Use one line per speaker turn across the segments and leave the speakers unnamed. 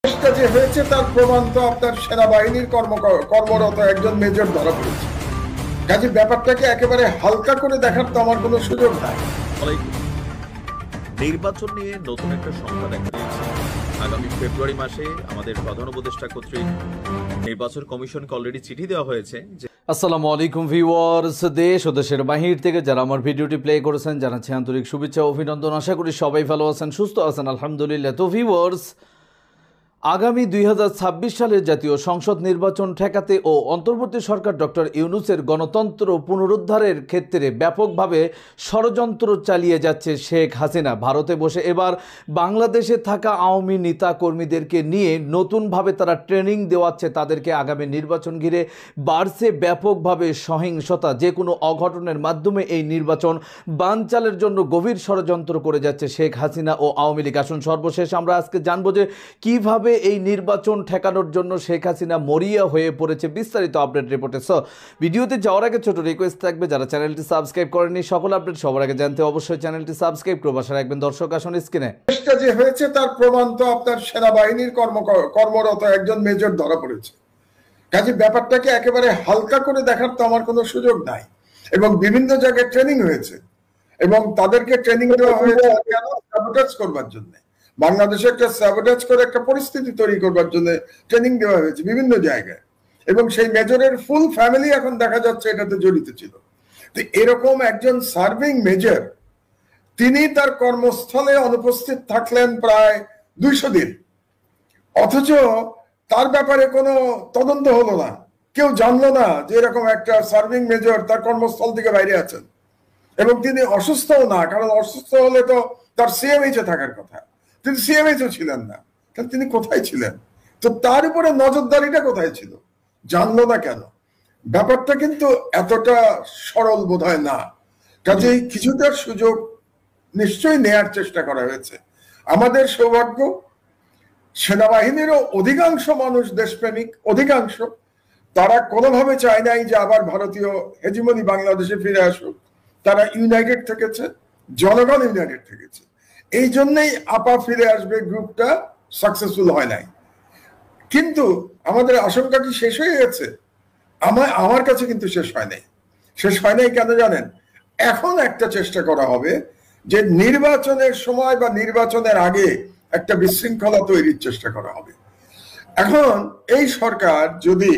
চেষ্টা যে হয়েছে তার প্রমাণ তো আপনার সেনাবাহিনীর কর্মরত একজন মেজর ধরা পড়েছে। কাজে ব্যাপারটাকে একেবারে হালকা করে দেখার তো আমার কোনো সুযোগ নাই।
নির্বাচন নিয়ে নতুন একটা সংখ্যা দেখা দিয়েছে। আগামী ফেব্রুয়ারি মাসে আমাদের প্রধান উপদেষ্টা কর্তৃক নির্বাচন কমিশনকে অলরেডি চিঠি দেওয়া হয়েছে।
আসসালামু আলাইকুম ভিউয়ার্স, দেশ ও দেশের বাহির থেকে যারা আমার ভিডিওটি প্লে করেছেন জানাচ্ছি আন্তরিক শুভেচ্ছা ও অভিনন্দন। আশা করি সবাই ভালো আছেন, সুস্থ আছেন, আলহামদুলিল্লাহ। তো ভিউয়ার্স, আগামী 2026 সালের জাতীয় সংসদ নির্বাচন ঠেকাতে ও অন্তর্বর্তী সরকার ডক্টর ইউনূসের গণতন্ত্র পুনরুদ্ধারের ক্ষেত্রে ব্যাপকভাবে ষড়যন্ত্র চালিয়ে যাচ্ছে শেখ হাসিনা। ভারতে বসে এবার বাংলাদেশে থাকা আওয়ামী নেতা কর্মীদেরকে নিয়ে নতুনভাবে তারা ট্রেনিং দেওয়াচ্ছে। তাদেরকে আগামী নির্বাচন ঘিরে বাড়ছে ব্যাপকভাবে সহিংসতা। যে কোনো অঘটনের মাধ্যমে এই নির্বাচন বানচালের জন্য গভীর ষড়যন্ত্র করে যাচ্ছে শেখ হাসিনা ও আওয়ামী লীগ। আসুন সর্বশেষ আমরা আজকে জানবো যে কিভাবে এই নির্বাচন ঠেকানোর জন্য শেখ হাসিনা মরিয়া হয়ে পড়েছে। বিস্তারিত আপডেট রিপোর্টে। সো ভিডিওতে যাওয়ার আগে ছোট রিকোয়েস্ট থাকবে, যারা চ্যানেলটি সাবস্ক্রাইব করেননি সকল আপডেট সবার আগে জানতে অবশ্যই চ্যানেলটি সাবস্ক্রাইব করে পাশে রাখবেন। দর্শক আসুন স্ক্রিনে।
চেষ্টা যে হয়েছে তার প্রমাণ তো আপনার সেনাবাহিনীর কর্মরত একজন মেজর ধরা পড়েছে। কাজে ব্যাপারটাকে একেবারে হালকা করে দেখার তো আমার কোনো সুযোগ নাই। এবং বিভিন্ন জায়গায় ট্রেনিং হয়েছে এবং তাদেরকে ট্রেনিং দেওয়া হয়েছে কেন? স্যাবোটেজ করবার জন্য। বাংলাদেশে একটা স্যাবোটেজ করে একটা পরিস্থিতি তৈরি করবার জন্য ট্রেনিং দেওয়া হয়েছে বিভিন্ন জায়গায়, এবং সেই মেজরের ফুল ফ্যামিলি এখন দেখা যাচ্ছে এটাতে জড়িত ছিল। তো এরকম একজন সার্ভিং মেজর, তিনি তার কর্মস্থলে অনুপস্থিত থাকলেন প্রায় 200 দিন, অথচ তার ব্যাপারে কোনো তদন্ত হলো না। কেউ জানলো না যে এরকম একটা সার্ভিং মেজর তার কর্মস্থল থেকে বাইরে আছেন, এবং তিনি অসুস্থও না, কারণ অসুস্থ হলে তো তার সিএমএইচ এ থাকার কথা। তিনি সিএমএইচ ও ছিলেন না, তাহলে তিনি কোথায় ছিলেন? তো তার উপরে নজরদারিটা কোথায় ছিল? জানলো না কেন? ব্যাপারটা কিন্তু এতটা সরল বোধ হয় না। কাজেই কিছুটা সুযোগ নিশ্চয়ই নেয়ার চেষ্টা করা হয়েছে। আমাদের সৌভাগ্য, সেনাবাহিনীরও অধিকাংশ মানুষ দেশপ্রেমিক, অধিকাংশ, তারা কোনোভাবে চায় নাই যে আবার ভারতীয় হেজিমনি বাংলাদেশে ফিরে আসুক। তারা ইউনাইটেড থেকেছে, জনগণ ইউনাইটেড থেকেছে। এই জন্যই আপা ফিরে আসবে গ্রুপটা সাকসেসফুল হয় নাই। কিন্তু আমাদের আশঙ্কা কি শেষ হয়ে গেছে? আমার কাছে কিন্তু শেষ হয় নাই। শেষ হয় নাই কেন জানেন? এখন একটা চেষ্টা করা হবে যে নির্বাচনের সময় বা নির্বাচনের আগে একটা বিশৃঙ্খলা তৈরির চেষ্টা করা হবে। এখন এই সরকার যদি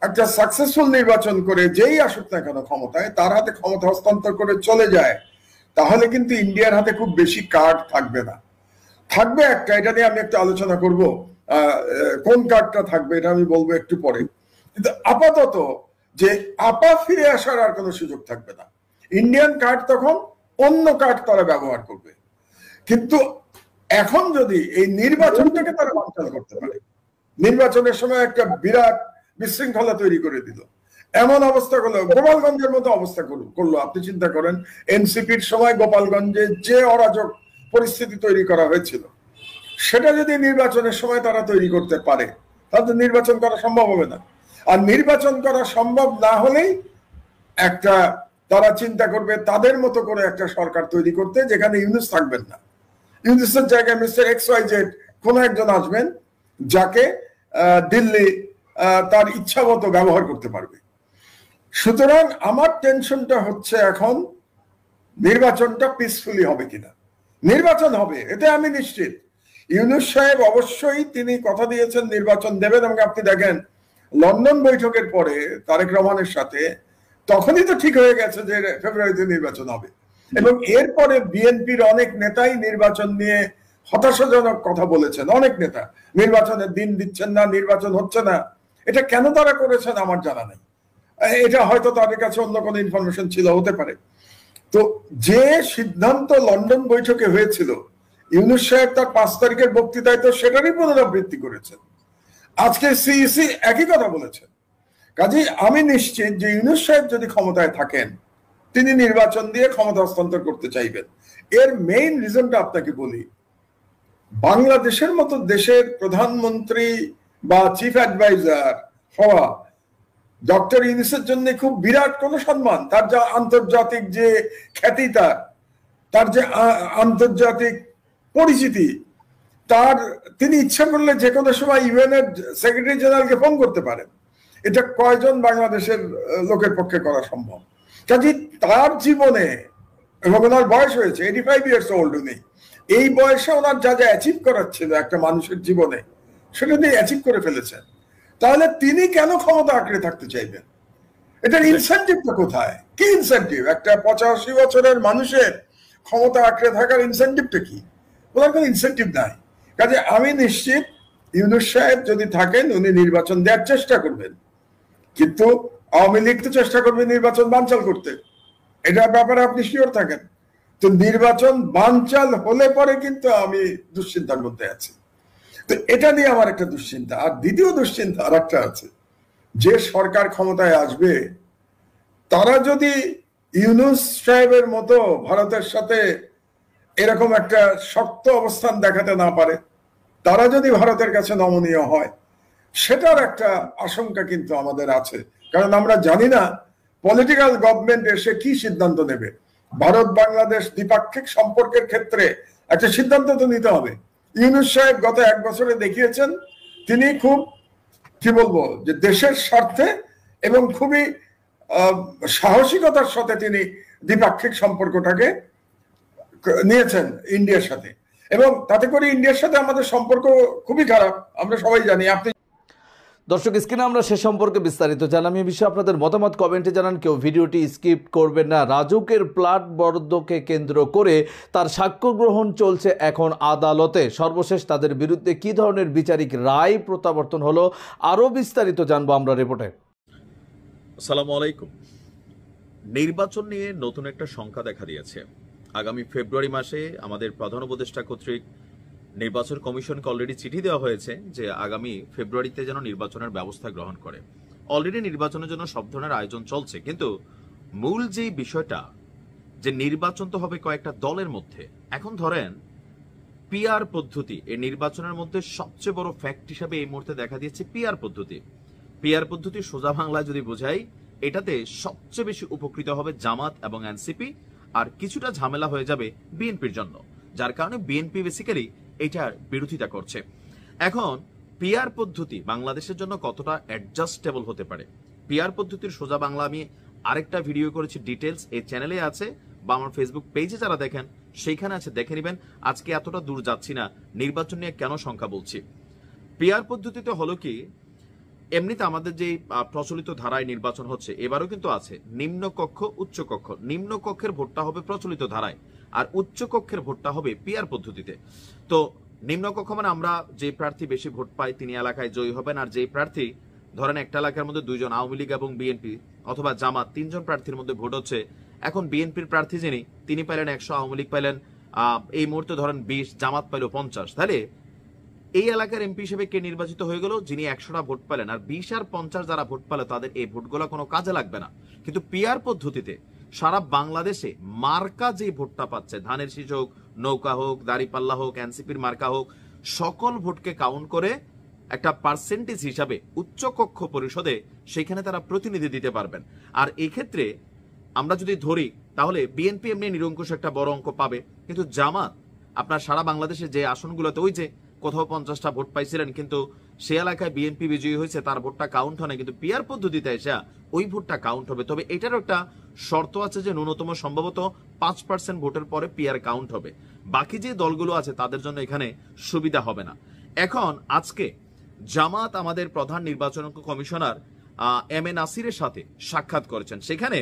একটা সাকসেসফুল নির্বাচন করে যেই আসুক না কেন ক্ষমতায়, তার হাতে ক্ষমতা হস্তান্তর করে চলে যায়, তাহলে কিন্তু ইন্ডিয়ার হাতে খুব বেশি কার্ড থাকবে না। থাকবে একটা, এটা নিয়ে আমি একটু আলোচনা করব, কোন কার্ডটা থাকবে এটা আমি বলবো একটু পরে। কিন্তু আপাতত যে আপা ফিরে আসার আর কোনো সুযোগ থাকবে না। ইন্ডিয়ান কার্ড তখন অন্য কার্ড তারা ব্যবহার করবে। কিন্তু এখন যদি এই নির্বাচনটাকে তারা বানচাল করতে পারে, নির্বাচনের সময় একটা বিরাট বিশৃঙ্খলা তৈরি করে দিল, এমন অবস্থা করলো, গোপালগঞ্জের মতো অবস্থা করলো। আপনি চিন্তা করেন, এনসিপির সময় গোপালগঞ্জে যে অরাজক পরিস্থিতি তৈরি করা হয়েছিল, সেটা যদি নির্বাচনের সময় তারা তৈরি করতে পারে, তাহলে নির্বাচন করা সম্ভব হবে না। আর নির্বাচন করা সম্ভব না হলেই একটা তারা চিন্তা করবে তাদের মতো করে একটা সরকার তৈরি করতে, যেখানে ইউনূস থাকবেন না। ইউনূসের জায়গায় মিস্টার XYZ কোন একজন আসবেন, যাকে দিল্লি তার ইচ্ছা মতো ব্যবহার করতে পারবে। সুতরাং আমার টেনশনটা হচ্ছে এখন নির্বাচনটা পিসফুলি হবে কিনা। নির্বাচন হবে, এতে আমি নিশ্চিত। ইউনূস সাহেব অবশ্যই তিনি কথা দিয়েছেন নির্বাচন দেবেন, এবং আপনি দেখেন লন্ডন বৈঠকের পরে তারেক রহমানের সাথে তখনই তো ঠিক হয়ে গেছে যে ফেব্রুয়ারিতে নির্বাচন হবে। এবং এরপরে বিএনপির অনেক নেতাই নির্বাচন নিয়ে হতাশাজনক কথা বলেছেন। অনেক নেতা নির্বাচনের দিন দিচ্ছেন না, নির্বাচন হচ্ছে না। এটা কেন তারা করেছেন আমার জানা নেই। এটা হয়তো তাদের কাছে অন্য কোনো ইনফরমেশন ছিল, হতে পারে। তো যে সিদ্ধান্ত লন্ডন বৈঠকে হয়েছিল, ইউনূস সাহেব তার 5 তারিখের বক্তৃতায় তো সেটারই পুনরাবৃত্তি করেছেন। আজকে সিইসি একই কথা বলেছেন। কাজেই আমি নিশ্চিত যে ইউনূস সাহেব যদি ক্ষমতায় থাকেন, তিনি নির্বাচন দিয়ে ক্ষমতা হস্তান্তর করতে চাইবেন। এর মেইন রিজনটা আপনাকে বলি, বাংলাদেশের মতো দেশের প্রধানমন্ত্রী বা চিফ অ্যাডভাইজার হওয়া ডক্টর ইউনূসের জন্য খুব বিরাট কোনো সম্মান। তার যা আন্তর্জাতিক যে খ্যাতি, তার যে আন্তর্জাতিক পরিচিতি, তিনি ইচ্ছা করলে যে কোনো সময় ইউএন এর সেক্রেটারি জেনারেলকে ফোন করতে পারেন। এটা কয়জন বাংলাদেশের লোকের পক্ষে করা সম্ভব? কাজে তার জীবনে, এবং ওনার বয়স হয়েছে 85 ইয়ার্স ওল্ড, উনি এই বয়সে ওনার যা যা অ্যাচিভ করার ছিল একটা মানুষের জীবনে, সেটা তিনি অ্যাচিভ করে ফেলেছেন। তাহলে তিনি কেন ক্ষমতা আঁকড়ে থাকতে চাইবেন? এটার ইনসেন্টিভটা কোথায়? কি ইনসেন্টিভ? একটা 85 বছরের মানুষের ক্ষমতা আঁকড়ে থাকার ইনসেন্টিভটা কি? ওনার কোনো ইনসেন্টিভ নাই। কাজে আমি নিশ্চিত ইউনূস সাহেব যদি থাকেন উনি নির্বাচন দেওয়ার চেষ্টা করবেন, কিন্তু আওয়ামী লীগ তো চেষ্টা করবে নির্বাচন বানচাল করতে। এটার ব্যাপারে আপনি শিওর থাকেন? তো নির্বাচন বানচাল হলে পরে কিন্তু আমি দুশ্চিন্তার মধ্যে আছি। তো এটা নিয়ে আমার একটা দুশ্চিন্তা। আর দ্বিতীয় দুশ্চিন্তা আর একটা আছে, যে সরকার ক্ষমতায় আসবে তারা যদি ইউনূস সাহেবের মতো ভারতের সাথে এরকম একটা শক্ত অবস্থান দেখাতে না পারে, তারা যদি ভারতের কাছে নমনীয় হয়, সেটার একটা আশঙ্কা কিন্তু আমাদের আছে। কারণ আমরা জানি না পলিটিক্যাল গভর্নমেন্ট এসে কি সিদ্ধান্ত নেবে। ভারত বাংলাদেশ দ্বিপাক্ষিক সম্পর্কের ক্ষেত্রে একটা সিদ্ধান্ত তো নিতে হবে। ইউনূস সাহেব গত 1 বছরে দেখিয়েছেন তিনি খুব, কি বলবো, যে দেশের স্বার্থে এবং খুবই সাহসিকতার সাথে তিনি দ্বিপাক্ষিক সম্পর্কটাকে নিয়েছেন ইন্ডিয়ার সাথে, এবং তাতে করে ইন্ডিয়ার সাথে আমাদের সম্পর্ক খুবই খারাপ, আমরা সবাই জানি। আপনি
দর্শক, স্ক্রিনে আমরা সে সম্পর্কে বিস্তারিত জানাম। এই বিষয়ে আপনাদের মতামত কমেন্টে জানান। কেউ ভিডিওটি স্কিপ করবেন না। রাজুকের প্লাট বরাদ্দকে কেন্দ্র করে তার সাক্ষ্য গ্রহণ চলছে এখন আদালতে। সর্বশেষ তাদের বিরুদ্ধে কি ধরনের বিচারিক রায় প্রত্যাবর্তন হলো, আরও বিস্তারিত জানবো আমরা রিপোর্টে।
আসসালামু আলাইকুম। নির্বাচন নিয়ে নতুন একটা শঙ্কা দেখা দিয়েছে। আগামী ফেব্রুয়ারি মাসে আমাদের প্রধান উপদেষ্টা কর্তৃক নির্বাচন কমিশনকে অলরেডি চিঠি দেওয়া হয়েছে যে আগামী ফেব্রুয়ারিতে যেন নির্বাচনের ব্যবস্থা গ্রহণ করে। অলরেডি নির্বাচনের জন্য সব ধরনের আয়োজন চলছে, কিন্তু মূল যে বিষয়টা যে নির্বাচন তো হবে কয়েকটা দলের মধ্যে। এখন ধরেন পিআর পদ্ধতি এই নির্বাচনের মধ্যে সবচেয়ে বড় ফ্যাক্ট হিসাবে এই মুহূর্তে দেখা দিয়েছে পিআর পদ্ধতি। পিআর পদ্ধতি সোজা বাংলায় যদি বোঝাই, এটাতে সবচেয়ে বেশি উপকৃত হবে জামাত এবং এনসিপি, আর কিছুটা ঝামেলা হয়ে যাবে বিএনপির জন্য, যার কারণে বিএনপি বেসিক্যালি এটার বিরোধিতা করছে। এখন পিআর পদ্ধতি বাংলাদেশের জন্য কতটা অ্যাডজাস্টেবল হতে পারে? পিআর পদ্ধতির সোজা বাংলা আমি আরেকটা ভিডিও করেছি, ডিটেলস এই চ্যানেলে আছে বা আমার ফেসবুক পেজে যারা দেখেন সেইখানে আছে, দেখে নেবেন। আজকে এতটা দূর যাচ্ছি না, নির্বাচন নিয়ে কেন সংখ্যা বলছি। পিআর পদ্ধতিতে হলো কি, এমনিতে আমাদের যে প্রচলিত ধারায় নির্বাচন হচ্ছে এবারও কিন্তু আছে নিম্নকক্ষ উচ্চকক্ষ। নিম্নকক্ষের ভোটটা হবে প্রচলিত ধারায়, আর উচ্চকক্ষের ভোটটা হবে পিআর পদ্ধতিতে। তো নিম্নকক্ষ মানে আমরা যে প্রার্থী বেশি ভোট পায় তিনি এলাকায় জয়ী হবেন, আর যেই প্রার্থী ধরেন একটা এলাকার মধ্যে 2 জন আওয়ামী লীগ এবং বিএনপি অথবা জামাত 3 জন প্রার্থীর মধ্যে ভোট হচ্ছে। এখন বিএনপির প্রার্থী যিনি তিনি পাইলেন 100, আওয়ামী লীগ পাইলেন এই মুহূর্তে ধরেন 20, জামাত পাইল 50। তাহলে এই এলাকার এমপি হিসেবে কে নির্বাচিত হয়ে গেল? যিনি 100টা ভোট পেলেন, আর 20 আর 50 যারা ভোট পেল তাদের এই ভোটগুলো কোনো কাজে লাগবে না। কিন্তু পিআর পদ্ধতিতে সারা বাংলাদেশে মার্কা যে ভোটটা পাচ্ছে, ধানের শীষ হোক, নৌকা হোক, দাড়িপাল্লা হোক, এনসিপির মার্কা হোক, সকল ভোটকে কাউন্ট করে একটা পার্সেন্টেজ হিসাবে উচ্চকক্ষ পরিষদে সেখানে তারা প্রতিনিধি দিতে পারবেন। আর এক্ষেত্রে আমরা যদি ধরি তাহলে বিএনপি এমনি নিরঙ্কুশ একটা বড় অঙ্ক পাবে, কিন্তু জামাত আপনার সারা বাংলাদেশে যে আসনগুলোতে ওই যে কোথাও 50টা ভোট পাইছিলেন কিন্তু সে এলাকায় বিএনপি বিজয়ী হয়েছে, তার ভোটটা কাউন্ট হয় না, কিন্তু পিআর পদ্ধতিতে এসে ওই ভোটটা কাউন্ট হবে। তবে এটারও একটা শর্ত আছে যে ন্যূনতম সম্ভবত 5% ভোটের পরে পিআর কাউন্ট হবে। বাকি যে দলগুলো আছে তাদের জন্য এখানে সুবিধা হবে না। এখন আজকে জামাত আমাদের প্রধান নির্বাচন কমিশনার এম এ নাসিরের সাথে সাক্ষাৎ করেছেন। সেখানে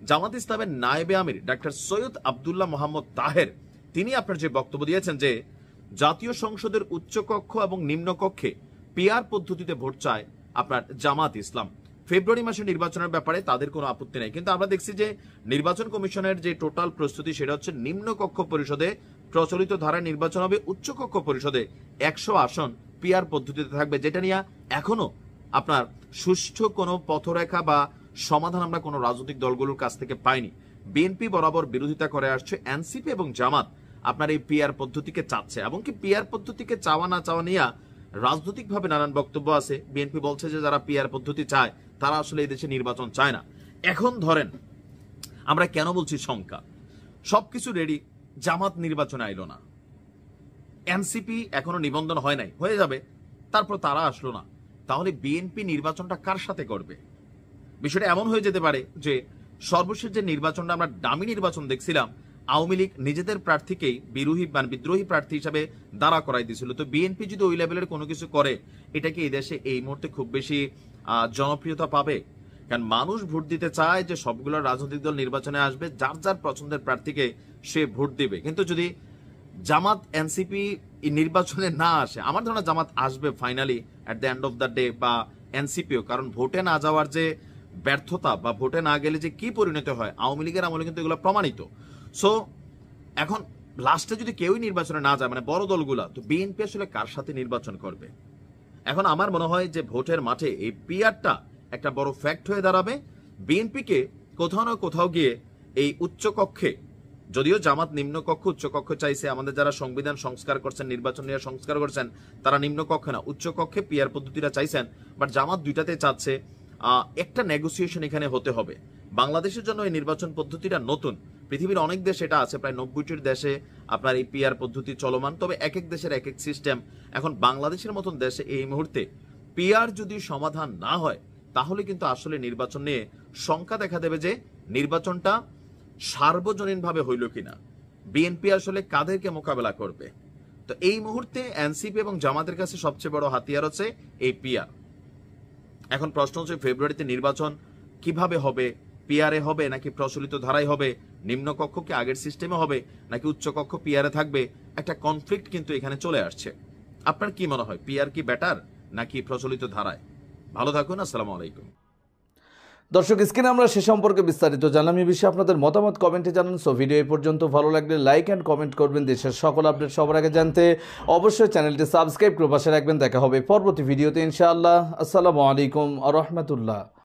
জামাত ইসলামের নায়েবে আমির ডাক্তার সৈয়দ আব্দুল্লাহ মোহাম্মদ তাহের তিনি আপনার যে বক্তব্য দিয়েছেন যে জাতীয় সংসদের উচ্চকক্ষ এবং নিম্নকক্ষে পিআর পদ্ধতিতে ভোট চায় আপনার জামাত ইসলাম। ফেব্রুয়ারি মাসে নির্বাচনের ব্যাপারে তাদের কোনো আপত্তি নেই, কিন্তু আমরা দেখছি যে নির্বাচন কমিশনের যে টোটাল প্রস্তুতি সেটা হচ্ছে নিম্নকক্ষ পরিষদে প্রচলিত ধারায় নির্বাচন হবে, উচ্চকক্ষ পরিষদে 100 আসন পিআর পদ্ধতিতে থাকবে, যেটা নিয়ে এখনো আপনার সুষ্ঠু কোনো পথরেখা বা সমাধান আমরা কোনো রাজনৈতিক দলগুলোর কাছ থেকে পাইনি। বিএনপি বরাবর বিরোধিতা করে আসছে, এনসিপি এবং জামাত আপনার এই পিআর পদ্ধতিকে চাচ্ছে, এবং কি পিআর পদ্ধতিকে চাওয়া না চাওয়া নিয়ে রাজনৈতিকভাবে নানান বক্তব্য আছে। বিএনপি বলছে যে যারা পিআর পদ্ধতি চায় তারা আসলে এই দেশে নির্বাচন চায় না। এখন ধরেন আমরা কেন বলছি শঙ্কা, সবকিছু রেডি, জামাত নির্বাচনে আইলো না, এনসিপি এখনো নিবন্ধন হয় নাই, হয়ে যাবে, তারপর তারা আসলো না, তাহলে বিএনপি নির্বাচনটা কার সাথে করবে? বিষয়টা এমন হয়ে যেতে পারে যে সর্বশেষ যে নির্বাচনটা আমরা ডামি নির্বাচন দেখছিলাম, আওয়ামী লীগ নিজেদের প্রার্থীকেই বিদ্রোহী প্রার্থী হিসাবে দাঁড়া করাই দিয়েছিল। তো বিএনপি যদি ওই লেভেলের কোনো কিছু করে, এটা কি এই দেশে এই মুহূর্তে খুব বেশি জনপ্রিয়তা পাবে? কারণ মানুষ ভোট দিতে চায় যে সবগুলো রাজনৈতিক দল নির্বাচনে আসবে, যার যার পছন্দের প্রার্থীকে সে ভোট দিবে। কিন্তু যদি জামাত এনসিপি নির্বাচনে না আসে, আমার ধারণা জামাত আসবে finally at the end of the day, বা এনসিপিও, কারণ ভোটে না যাওয়ার যে ব্যর্থতা বা ভোটে না গেলে যে কি পরিণত হয় আওয়ামী লীগের আমলে কিন্তু এগুলো প্রমাণিত। সো এখন লাস্টে যদি কেউই নির্বাচনে না যায়, মানে বড় দলগুলা, তো বিএনপি আসলে কার সাথে নির্বাচন করবে? এখন আমার মনে হয় যে ভোটের মাঠে এই পিআরটা একটা বড় ফ্যাক্ট হয়ে দাঁড়াবে। বিএনপিকে কোথাও না কোথাও গিয়ে এই উচ্চ কক্ষে, যদিও জামাত নিম্ন কক্ষ উচ্চ কক্ষ চাইছে, আমাদের যারা সংবিধান সংস্কার করছেন, নির্বাচন নিয়ে সংস্কার করছেন, তারা নিম্ন কক্ষে না উচ্চ কক্ষে পিআর পদ্ধতিটা চাইছেন, বাট জামাত দুইটাতে চাচ্ছে। একটা নেগোসিয়েশন এখানে হতে হবে। বাংলাদেশের জন্য এই নির্বাচন পদ্ধতিটা নতুন, পৃথিবীর অনেক দেশ এটা আছে, প্রায় 90টির দেশে আপনার এই পিআর পদ্ধতি চলমান, তবে এক এক দেশের এক এক সিস্টেম। এখন বাংলাদেশের মতন দেশে এই মুহূর্তে পিআর যদি সমাধান না হয়, তাহলে কিন্তু আসলে নির্বাচন নিয়ে শঙ্কা দেখা দেবে যে নির্বাচনটা সার্বজনীনভাবে হইল কিনা, বিএনপি আসলে কাদেরকে মোকাবেলা করবে। তো এই মুহূর্তে এনসিপি এবং জামাতের কাছে সবচেয়ে বড় হাতিয়ার হচ্ছে এই পিআর। এখন প্রশ্ন হচ্ছে ফেব্রুয়ারিতে নির্বাচন কিভাবে হবে? পিআরে হবে নাকি প্রচলিত ধারায় হবে? নিম্নকক্ষ কি আগের সিস্টেমে হবে নাকি উচ্চকক্ষ পিআরে থাকবে? একটা কনফ্লিক্ট কিন্তু এখানে চলে আসছে। আপনার কি মনে হয়, পিআর কি বেটার নাকি প্রচলিত ধারায়? ভালো থাকুন, আসসালামু আলাইকুম।
দর্শক, স্ক্রিনে আমরা সে সম্পর্কে বিস্তারিত জানলাম। এই বিষয়ে আপনাদের মতামত কমেন্টে জানান। সো ভিডিও এই পর্যন্ত ভালো লাগলে লাইক অ্যান্ড কমেন্ট করবেন। দেশের সকল আপডেট সবার আগে জানতে অবশ্যই চ্যানেলটি সাবস্ক্রাইব করে পাশে রাখবেন। দেখা হবে পরবর্তী ভিডিওতে ইনশাআল্লাহ। আসসালামু আলাইকুম ওয়া রাহমাতুল্লাহ।